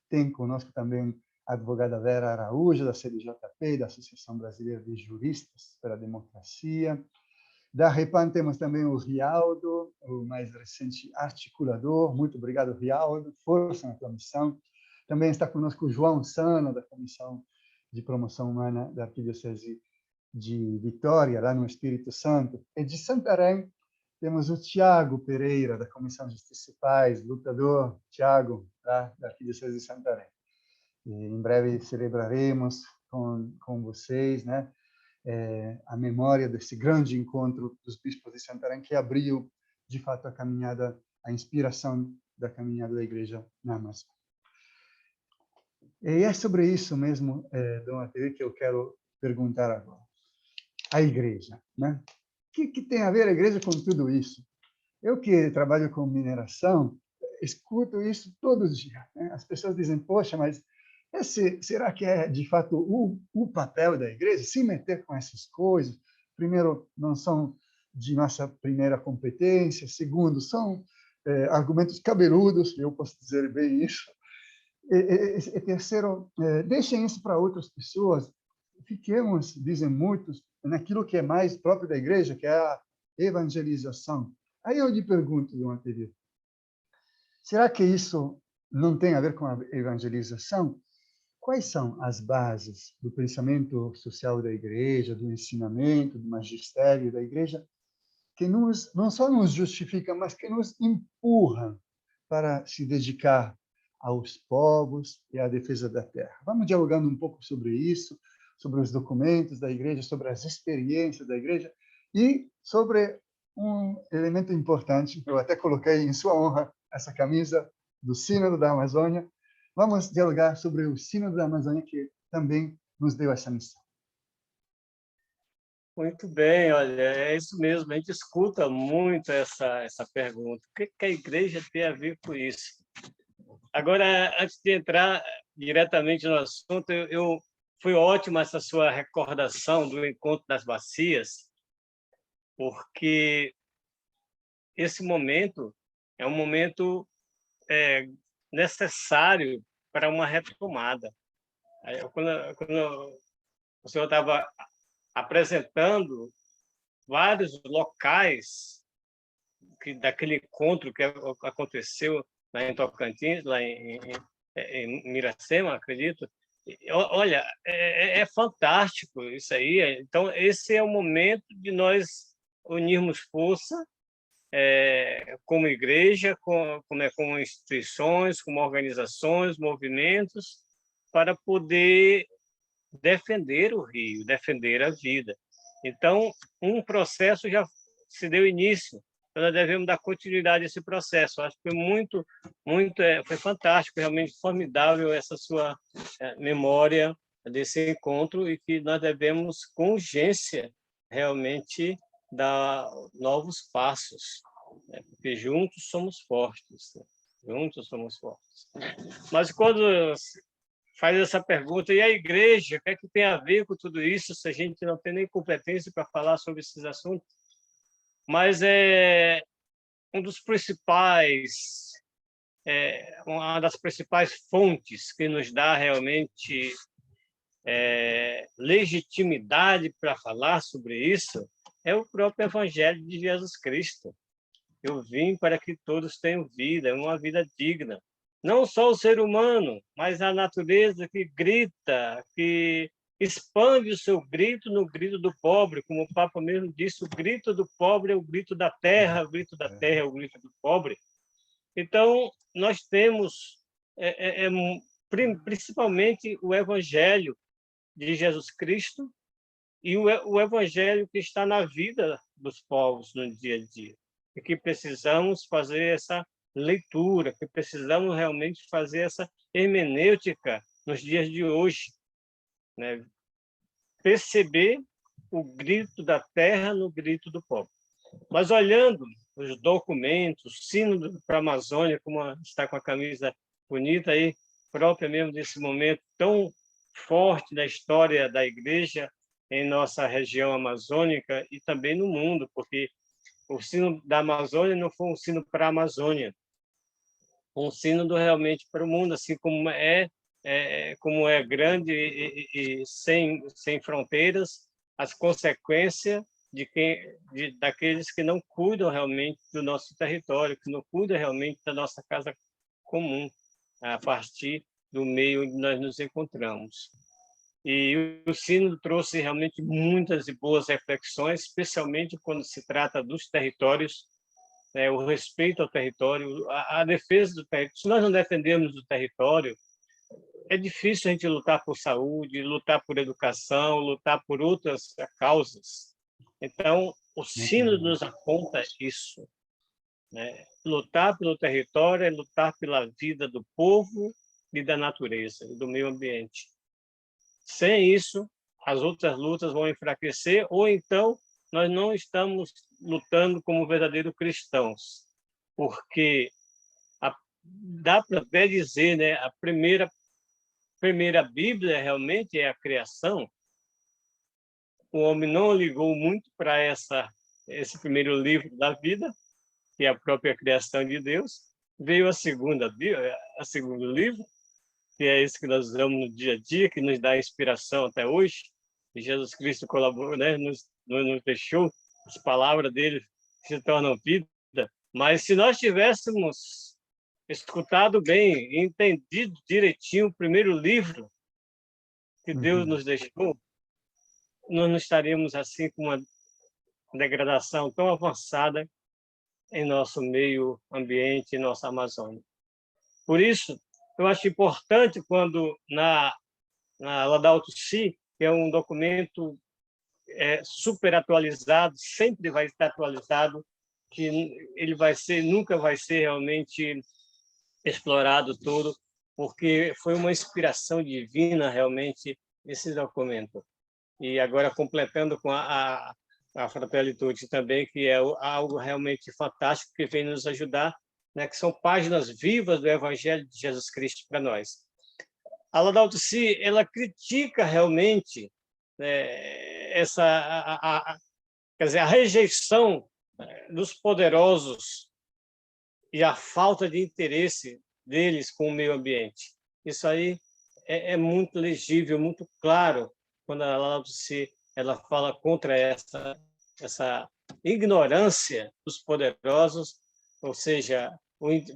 Tem conosco também a advogada Vera Araújo, da CDJP, da Associação Brasileira de Juristas pela Democracia. Da Repan temos também o Rialdo, o mais recente articulador. Muito obrigado, Rialdo. Força na tua missão. Também está conosco o João Sana, da Comissão de Promoção Humana da Arquidiocese de Vitória, lá no Espírito Santo. E de Santarém, temos o Tiago Pereira, da Comissão de Justiça e Paz, lutador, Tiago, da Arquidiocese de Santarém. E em breve celebraremos com vocês, né, a memória desse grande encontro dos bispos de Santarém, que abriu, de fato, a caminhada, a inspiração da caminhada da Igreja na Amazônia. E é sobre isso mesmo, Dona TV, que eu quero perguntar agora. A Igreja, né? O que tem a ver a Igreja com tudo isso? Eu que trabalho com mineração, escuto isso todos os dias, né? As pessoas dizem, poxa, mas será que é, de fato, o papel da Igreja se meter com essas coisas? Primeiro, não são de nossa primeira competência. Segundo, são argumentos cabeludos, eu posso dizer bem isso. E terceiro, deixem isso para outras pessoas. Fiquemos, dizem muitos, naquilo que é mais próprio da Igreja, que é a evangelização. Aí eu lhe pergunto, Dona TV, será que isso não tem a ver com a evangelização? Quais são as bases do pensamento social da Igreja, do ensinamento, do magistério da Igreja, que não só nos justificam, mas que nos empurram para se dedicar aos povos e à defesa da terra? Vamos dialogando um pouco sobre isso, sobre os documentos da Igreja, sobre as experiências da Igreja e sobre um elemento importante. Eu até coloquei em sua honra essa camisa do Sínodo da Amazônia. Vamos dialogar sobre o Sínodo da Amazônia, que também nos deu essa missão. Muito bem, olha, é isso mesmo, a gente escuta muito essa pergunta. O que a Igreja tem a ver com isso? Agora, antes de entrar diretamente no assunto, foi ótima essa sua recordação do Encontro das Bacias, porque esse momento é um momento necessário para uma retomada. Quando o senhor estava apresentando vários locais daquele encontro que aconteceu lá em Tocantins, lá em Miracema, acredito. Olha, é fantástico isso aí. Então, esse é o momento de nós unirmos força como igreja, como instituições, como organizações, movimentos, para poder defender o rio, defender a vida. Então, um processo já se deu início. Então, nós devemos dar continuidade a esse processo. Acho que foi fantástico, realmente formidável essa sua memória desse encontro e que nós devemos, com urgência, realmente dar novos passos, né? Porque juntos somos fortes, né? Juntos somos fortes. Mas quando faz essa pergunta, e a Igreja, o que é que tem a ver com tudo isso, se a gente não tem nem competência para falar sobre esses assuntos? Mas uma das principais fontes que nos dá realmente legitimidade para falar sobre isso é o próprio Evangelho de Jesus Cristo. Eu vim para que todos tenham vida, uma vida digna. Não só o ser humano, mas a natureza que grita, que expande o seu grito no grito do pobre, como o Papa mesmo disse, o grito do pobre é o grito da terra, o grito da terra é o grito do pobre. Então, nós temos principalmente o Evangelho de Jesus Cristo e o Evangelho que está na vida dos povos no dia a dia. E que precisamos fazer essa leitura, que precisamos realmente fazer essa hermenêutica nos dias de hoje, né? Perceber o grito da terra no grito do povo. Mas olhando os documentos, o sino para a Amazônia, como está com a camisa bonita aí, própria mesmo desse momento tão forte da história da igreja em nossa região amazônica e também no mundo, porque o sino da Amazônia não foi um sino para a Amazônia, um sino realmente para o mundo, assim como é grande e sem fronteiras, as consequências daqueles que não cuidam realmente do nosso território, que não cuidam realmente da nossa casa comum, a partir do meio onde nós nos encontramos. E o sino trouxe realmente muitas e boas reflexões, especialmente quando se trata dos territórios, o respeito ao território, a defesa do território. Se nós não defendermos o território, é difícil a gente lutar por saúde, lutar por educação, lutar por outras causas. Então, o sino nos aponta isso, né? Lutar pelo território é lutar pela vida do povo e da natureza, e do meio ambiente. Sem isso, as outras lutas vão enfraquecer, ou então nós não estamos lutando como verdadeiros cristãos, porque dá para até dizer, né, a primeira Bíblia realmente é a criação. O homem não ligou muito para esse primeiro livro da vida, que é a própria criação de Deus. Veio a segunda Bíblia, a segundo livro, que é esse que nós usamos no dia a dia, que nos dá inspiração até hoje. E Jesus Cristo colaborou, né, nos deixou, as palavras dele se tornam vida. Mas se nós tivéssemos escutado bem, entendido direitinho o primeiro livro que Deus nos deixou, nós não estaríamos assim com uma degradação tão avançada em nosso meio ambiente, em nossa Amazônia. Por isso, eu acho importante quando na Laudato Si, que é um documento super atualizado, sempre vai estar atualizado, que ele nunca vai ser realmente explorado todo, porque foi uma inspiração divina realmente esse documento. E agora completando com a Fratelli Tutti também, que é algo realmente fantástico que vem nos ajudar, né, que são páginas vivas do Evangelho de Jesus Cristo para nós. A Laudato Si, ela critica realmente, né, quer dizer, a rejeição dos poderosos e a falta de interesse deles com o meio ambiente. Isso aí é muito legível, muito claro, quando a Laudato Si ela fala contra essa ignorância dos poderosos, ou seja,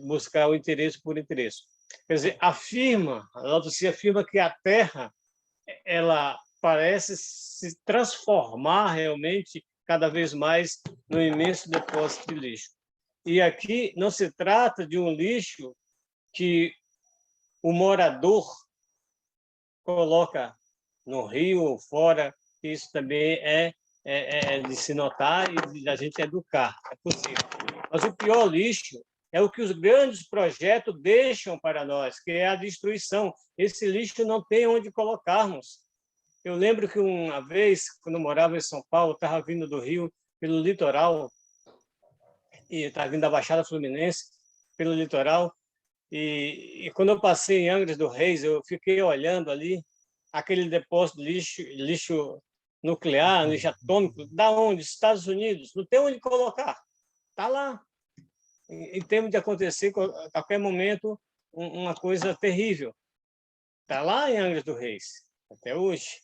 buscar o interesse por interesse. Quer dizer, a Laudato Si afirma que a Terra ela parece se transformar realmente cada vez mais no imenso depósito de lixo. E aqui não se trata de um lixo que o morador coloca no rio ou fora, isso também é de se notar e da gente educar, é possível. Mas o pior lixo é o que os grandes projetos deixam para nós, que é a destruição. Esse lixo não tem onde colocarmos. Eu lembro que uma vez, quando eu morava em São Paulo, estava vindo do Rio pelo litoral, e estava vindo da Baixada Fluminense pelo litoral, e quando eu passei em Angra dos Reis, eu fiquei olhando ali aquele depósito de lixo nuclear, lixo atômico, da onde? Estados Unidos, não tem onde colocar, está lá. Em termos de acontecer a qualquer momento uma coisa terrível, está lá em Angra dos Reis, até hoje.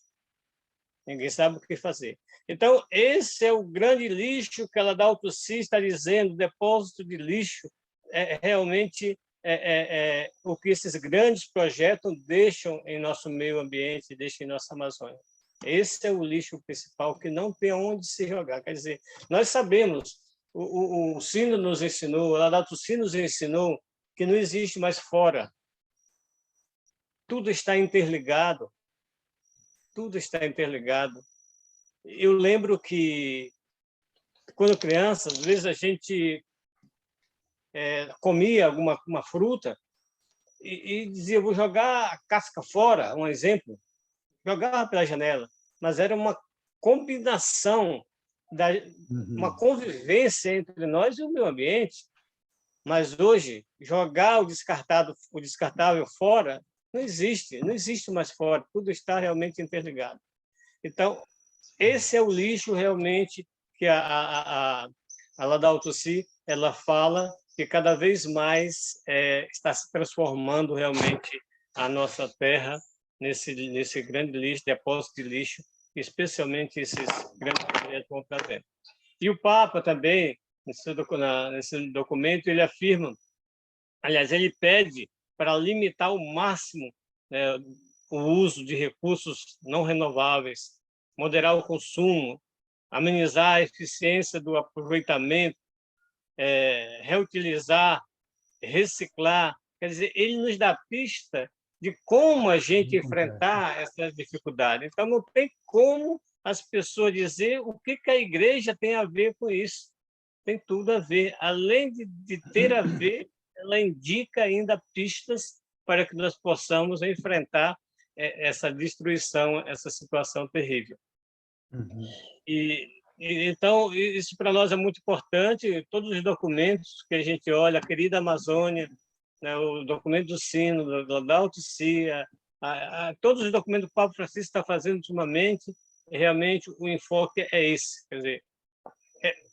Ninguém sabe o que fazer. Então, esse é o grande lixo que a Laudato Si está dizendo, depósito de lixo, realmente o que esses grandes projetos deixam em nosso meio ambiente, deixam em nossa Amazônia. Esse é o lixo principal que não tem onde se jogar. Quer dizer, nós sabemos, o Sino nos ensinou, o Laudato Si nos ensinou que não existe mais fora. Tudo está interligado. Tudo está interligado. Eu lembro que, quando criança, às vezes a gente comia uma fruta e dizia, vou jogar a casca fora, um exemplo, jogava pela janela, mas era uma combinação, uma convivência entre nós e o meio ambiente. Mas hoje, jogar o descartável fora, não existe mais fora, tudo está realmente interligado. Então, esse é o lixo realmente que a Laudato Si ela fala que cada vez mais está se transformando realmente a nossa terra nesse grande lixo, depósito de lixo, especialmente esses grandes projetos vão trazer. E o Papa também, nesse documento, ele afirma, aliás, ele pede para limitar ao máximo, né, o uso de recursos não renováveis, moderar o consumo, amenizar a eficiência do aproveitamento, reutilizar, reciclar. Quer dizer, ele nos dá pista de como a gente enfrentar essa dificuldade. Então, não tem como as pessoas dizer o que a igreja tem a ver com isso. Tem tudo a ver. Além de ter a ver, ela indica ainda pistas para que nós possamos enfrentar essa destruição, essa situação terrível. Então, isso para nós é muito importante. Todos os documentos que a gente olha, a querida Amazônia, né, o documento do Sino, do Laudato Si, todos os documentos que o Papa Francisco está fazendo ultimamente, realmente o enfoque é esse. Quer dizer,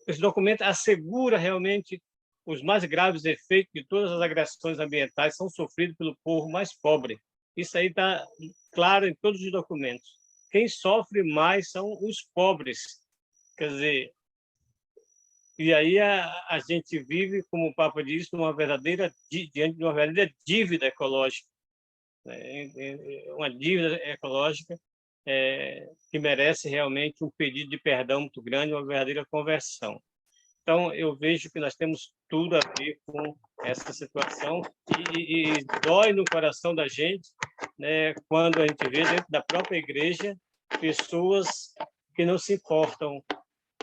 esse documento assegura realmente os mais graves efeitos de todas as agressões ambientais são sofridos pelo povo mais pobre. Isso aí está claro em todos os documentos. Quem sofre mais são os pobres. Quer dizer, e aí a gente vive, como o Papa disse, diante de uma verdadeira dívida ecológica, né? Uma dívida ecológica que merece realmente um pedido de perdão muito grande, uma verdadeira conversão. Então, eu vejo que nós temos tudo a ver com essa situação e dói no coração da gente, né, quando a gente vê dentro da própria igreja pessoas que não se importam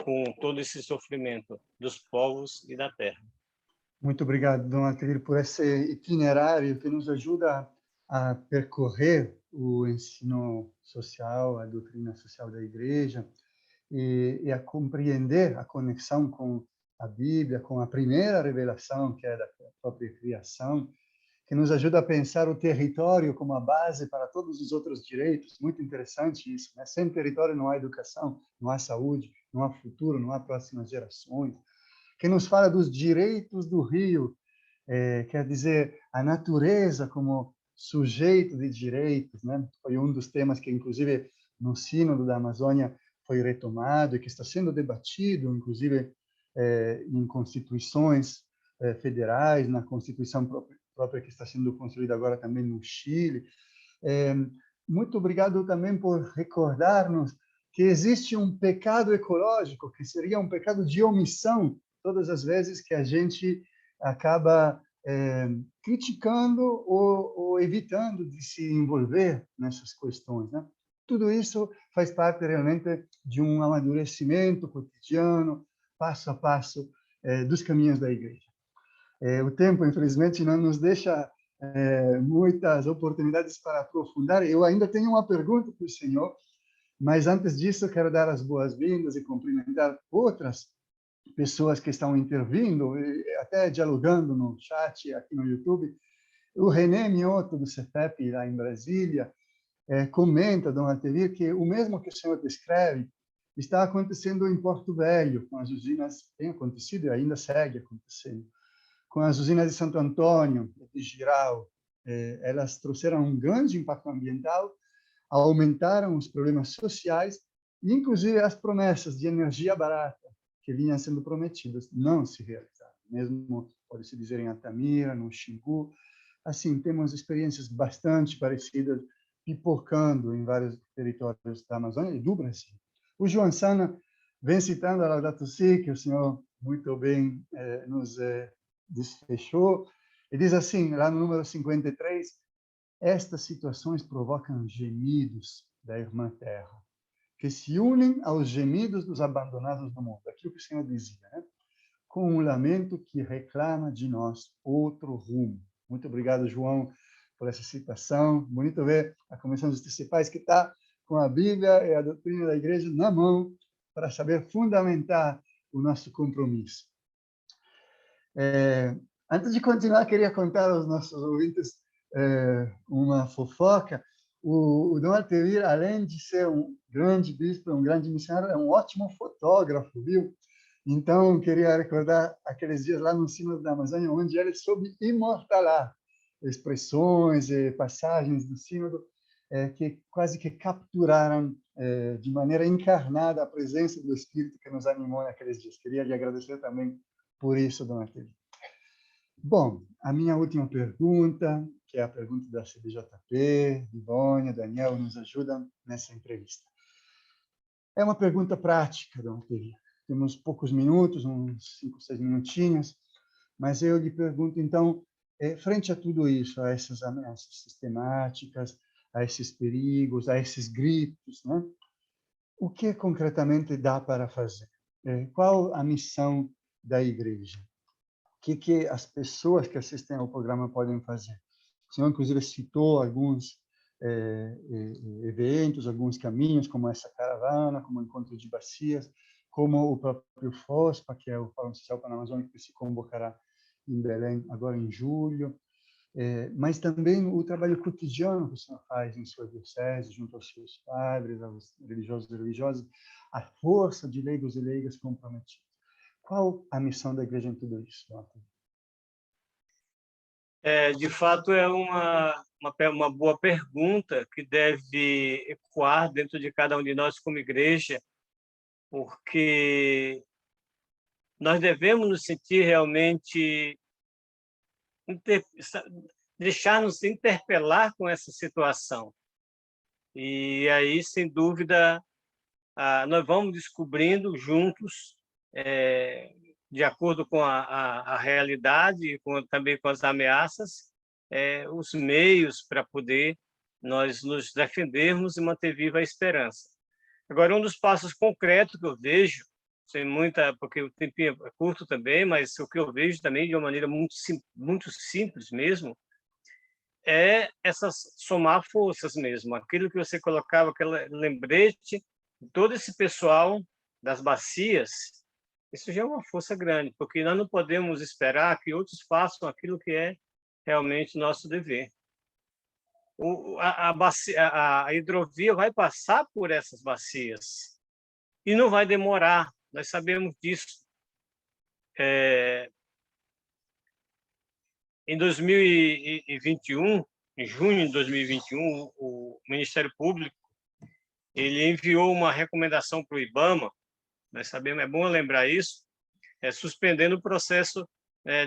com todo esse sofrimento dos povos e da terra. Muito obrigado, Dom Ateir, por esse itinerário que nos ajuda a percorrer o ensino social, a doutrina social da Igreja e a compreender a conexão com a Bíblia, com a primeira revelação, que é da própria criação, que nos ajuda a pensar o território como a base para todos os outros direitos. Muito interessante isso, né? Sem território não há educação, não há saúde, não há futuro, não há próximas gerações. Que nos fala dos direitos do rio, quer dizer, a natureza como sujeito de direitos, né? Foi um dos temas que, inclusive, no Sínodo da Amazônia foi retomado e que está sendo debatido, inclusive, em constituições federais, na Constituição própria que está sendo construída agora também no Chile. Muito obrigado também por recordar-nos que existe um pecado ecológico, que seria um pecado de omissão, todas as vezes que a gente acaba criticando ou evitando de se envolver nessas questões, né? Tudo isso faz parte realmente de um amadurecimento cotidiano, passo a passo, dos caminhos da Igreja. O tempo, infelizmente, não nos deixa muitas oportunidades para aprofundar. Eu ainda tenho uma pergunta para o senhor, mas antes disso, quero dar as boas-vindas e cumprimentar outras pessoas que estão intervindo, até dialogando no chat aqui no YouTube. O René Mioto, do CETEP, lá em Brasília, comenta, Dom Ateir, que o mesmo que o senhor descreve está acontecendo em Porto Velho, com as usinas, tem acontecido e ainda segue acontecendo, com as usinas de Santo Antônio, de Jirau. Elas trouxeram um grande impacto ambiental, aumentaram os problemas sociais e, inclusive, as promessas de energia barata que vinham sendo prometidas não se realizaram. Mesmo, pode-se dizer, em Altamira, no Xingu. Assim, temos experiências bastante parecidas pipocando em vários territórios da Amazônia e do Brasil. O João Sana vem citando a Laudato Si, que o senhor muito bem nos desfechou, e diz assim, lá no número 53, estas situações provocam gemidos da irmã Terra, que se unem aos gemidos dos abandonados do mundo. Aquilo que o senhor dizia, né? Com um lamento que reclama de nós outro rumo. Muito obrigado, João, por essa citação. Bonito ver a Comissão de Justiça e Paz que está com a Bíblia e a doutrina da Igreja na mão para saber fundamentar o nosso compromisso. Antes de continuar, queria contar aos nossos ouvintes uma fofoca. O Dom Altevir, além de ser um grande bispo, um grande missionário, é um ótimo fotógrafo, viu? Então, queria recordar aqueles dias lá no Sínodo da Amazônia, onde ele soube imortalar expressões e passagens do Sínodo que quase que capturaram de maneira encarnada a presença do Espírito que nos animou naqueles dias. Queria lhe agradecer também por isso, Dom Altevir. Bom, a minha última pergunta, que é a pergunta da CBJP, Ivone, Daniel, nos ajudam nessa entrevista. É uma pergunta prática, Dom Altevir. Temos poucos minutos, uns 5, 6 minutinhos, mas eu lhe pergunto, então, frente a tudo isso, a essas ameaças sistemáticas, a esses perigos, a esses gritos, né? O que concretamente dá para fazer? Qual a missão da Igreja? O que as pessoas que assistem ao programa podem fazer? O senhor, inclusive, citou alguns eventos, alguns caminhos, como essa caravana, como o Encontro de Bacias, como o próprio FOSPA, que é o Fórum Social Panamazônico, que se convocará em Belém agora em julho, mas também o trabalho cotidiano que o senhor faz em sua diocese, junto aos seus padres, aos religiosos e religiosas, a força de leigos e leigas comprometidos. Qual a missão da Igreja em tudo isso, Walter? De fato, é uma boa pergunta que deve ecoar dentro de cada um de nós como igreja, porque nós devemos nos sentir realmente, deixar-nos interpelar com essa situação. E aí, sem dúvida, nós vamos descobrindo juntos, de acordo com a realidade e também com as ameaças, os meios para poder nós nos defendermos e manter viva a esperança. Agora, um dos passos concretos que eu vejo, sem muita, porque o tempo é curto também, mas o que eu vejo também de uma maneira muito simples mesmo, é somar forças mesmo. Aquilo que você colocava, aquele lembrete, todo esse pessoal das bacias, isso já é uma força grande, porque nós não podemos esperar que outros façam aquilo que é realmente nosso dever. A hidrovia vai passar por essas bacias e não vai demorar, nós sabemos disso. Em 2021, em junho de 2021, o Ministério Público ele enviou uma recomendação para o IBAMA, nós sabemos, é bom lembrar isso, suspendendo o processo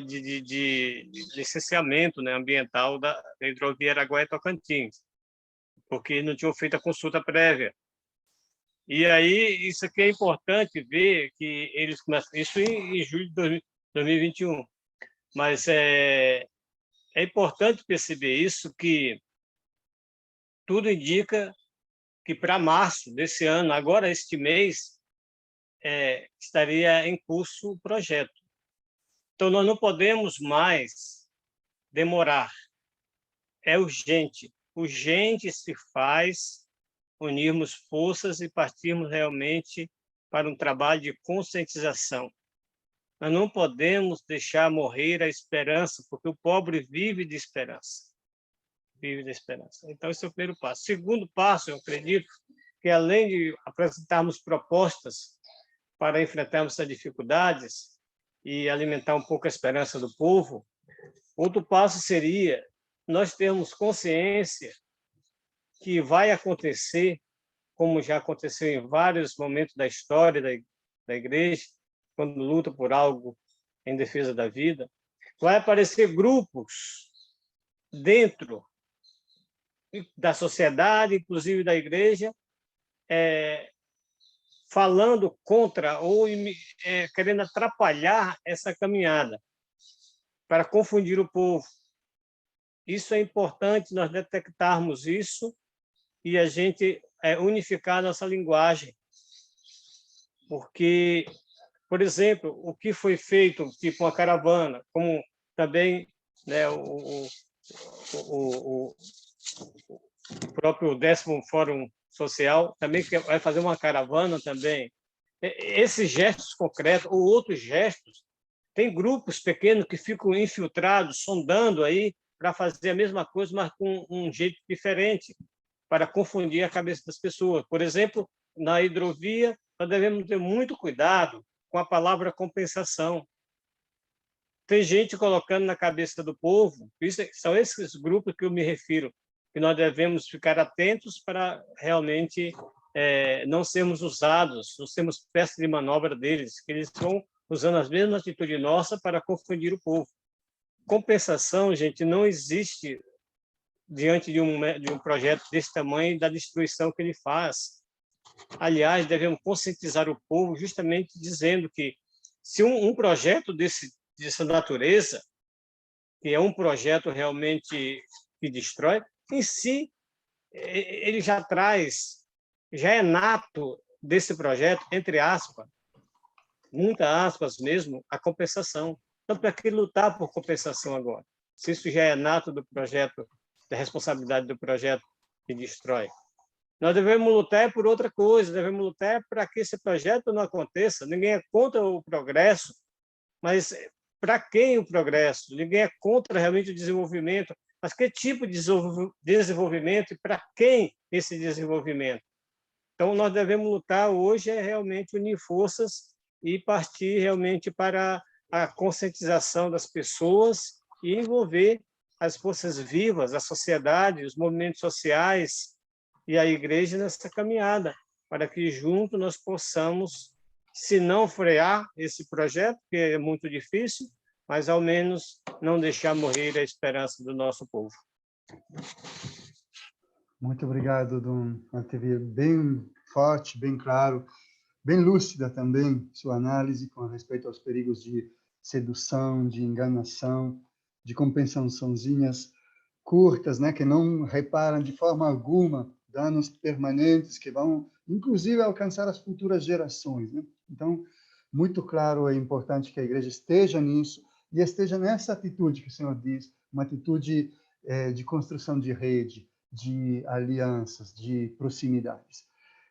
de licenciamento, né, ambiental da hidrovia Araguaia-Tocantins, porque não tinham feito a consulta prévia. E aí, isso aqui é importante ver que eles começam, isso em julho de 2021, mas é importante perceber isso, que tudo indica que para março desse ano, agora este mês, estaria em curso o projeto. Então, nós não podemos mais demorar. É urgente. Urgente se faz unirmos forças e partirmos realmente para um trabalho de conscientização. Nós não podemos deixar morrer a esperança, porque o pobre vive de esperança. Vive de esperança. Então, esse é o primeiro passo. Segundo passo, eu acredito que, além de apresentarmos propostas para enfrentarmos essas dificuldades e alimentar um pouco a esperança do povo, outro passo seria nós termos consciência que vai acontecer, como já aconteceu em vários momentos da história da igreja, quando luta por algo em defesa da vida, vai aparecer grupos dentro da sociedade, inclusive da igreja, falando contra ou querendo atrapalhar essa caminhada, para confundir o povo. Isso é importante nós detectarmos isso e a gente unificar nossa linguagem. Porque, por exemplo, o que foi feito, tipo uma caravana, como também, né, o próprio 10º Fórum Social também vai fazer uma caravana também. Esses gestos concretos ou outros gestos, tem grupos pequenos que ficam infiltrados, sondando aí para fazer a mesma coisa, mas com um jeito diferente, para confundir a cabeça das pessoas. Por exemplo, na hidrovia, nós devemos ter muito cuidado com a palavra compensação. Tem gente colocando na cabeça do povo, são esses grupos que eu me refiro, que nós devemos ficar atentos para realmente não sermos usados, não sermos peça de manobra deles, que eles vão usando as mesmas atitudes nossas para confundir o povo. Compensação, gente, não existe diante de um projeto desse tamanho e da destruição que ele faz. Aliás, devemos conscientizar o povo justamente dizendo que se um projeto dessa natureza, que é um projeto realmente que destrói, em si, ele já é nato desse projeto, entre aspas, muitas aspas mesmo, a compensação. Então, para que lutar por compensação agora? Se isso já é nato do projeto, da responsabilidade do projeto que destrói. Nós devemos lutar por outra coisa, devemos lutar para que esse projeto não aconteça. Ninguém é contra o progresso, mas para quem o progresso? Ninguém é contra realmente o desenvolvimento, mas que tipo de desenvolvimento e para quem esse desenvolvimento? Então, nós devemos lutar hoje realmente unir forças e partir realmente para a conscientização das pessoas e envolver as forças vivas, a sociedade, os movimentos sociais e a igreja nessa caminhada, para que juntos nós possamos, se não frear esse projeto, que é muito difícil, mas ao menos não deixar morrer a esperança do nosso povo. Muito obrigado, Dom Altevir. Bem forte, bem claro, bem lúcida também sua análise com respeito aos perigos de sedução, de enganação, de compensaçõezinhas curtas, né, que não reparam de forma alguma danos permanentes que vão, inclusive, alcançar as futuras gerações, né? Então, muito claro, é importante que a igreja esteja nisso e esteja nessa atitude que o Senhor diz, uma atitude de construção de rede, de alianças, de proximidades.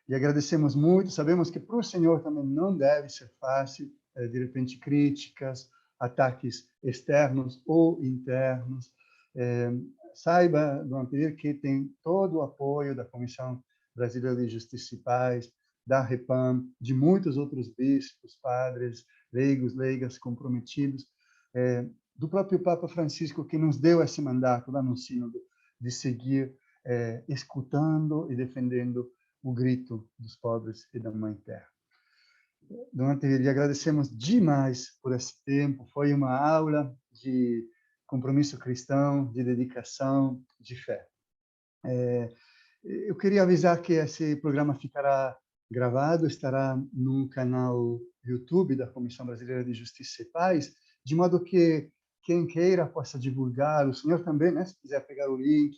E agradecemos muito, sabemos que para o Senhor também não deve ser fácil, de repente, críticas, ataques externos ou internos. Saiba, Dom Altevir, que tem todo o apoio da Comissão Brasileira de Justiça e Paz, da REPAM, de muitos outros bispos, padres, leigos, leigas comprometidos, do próprio Papa Francisco, que nos deu esse mandato lá no Sínodo, de seguir escutando e defendendo o grito dos pobres e da Mãe Terra. Dom Altevir, lhe agradecemos demais por esse tempo. Foi uma aula de compromisso cristão, de dedicação, de fé. Eu queria avisar que esse programa ficará gravado, estará no canal YouTube da Comissão Brasileira de Justiça e Paz, de modo que quem queira possa divulgar, o senhor também, né, se quiser pegar o link,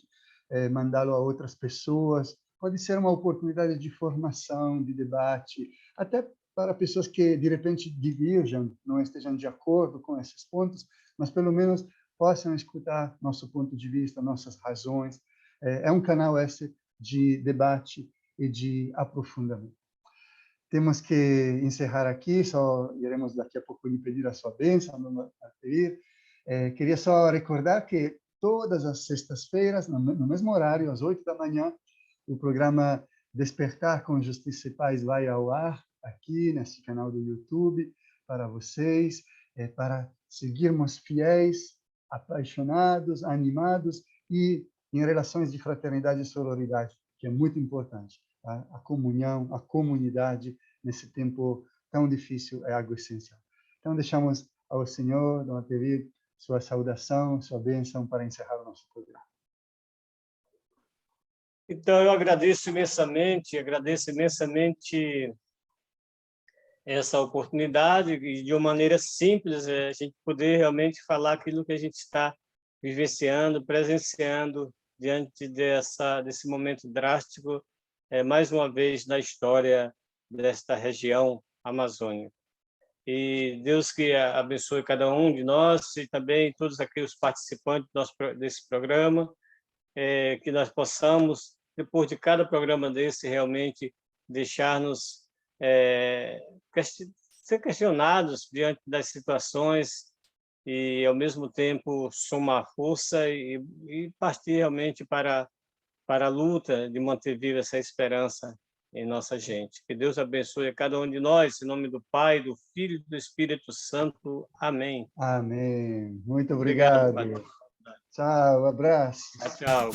mandá-lo a outras pessoas, pode ser uma oportunidade de formação, de debate, até para pessoas que, de repente, divirjam, não estejam de acordo com esses pontos, mas pelo menos possam escutar nosso ponto de vista, nossas razões. É um canal esse de debate e de aprofundamento. Temos que encerrar aqui, só iremos daqui a pouco lhe pedir a sua bênção, Dom Altevir. Queria só recordar que todas as sextas-feiras, no mesmo horário, às 8 da manhã, o programa Despertar com Justiça e Paz vai ao ar, aqui nesse canal do YouTube, para vocês, para seguirmos fiéis, apaixonados, animados e em relações de fraternidade e sororidade, que é muito importante. Tá? A comunhão, a comunidade, nesse tempo tão difícil, é algo essencial. Então, deixamos ao Senhor, Dom Altevir, sua saudação, sua bênção para encerrar o nosso programa. Então, eu agradeço imensamente essa oportunidade e, de uma maneira simples, a gente poder realmente falar aquilo que a gente está vivenciando, presenciando diante desse momento drástico, mais uma vez na história desta região amazônica. E Deus que abençoe cada um de nós e também todos aqueles participantes desse programa, que nós possamos, depois de cada programa desse, realmente deixar-nos ser questionados diante das situações e, ao mesmo tempo, somar força e partir realmente para a luta de manter viva essa esperança em nossa gente. Que Deus abençoe a cada um de nós, em nome do Pai, do Filho e do Espírito Santo. Amém. Amém. Muito Obrigado, obrigado. Padre. Tchau, abraço. Tchau.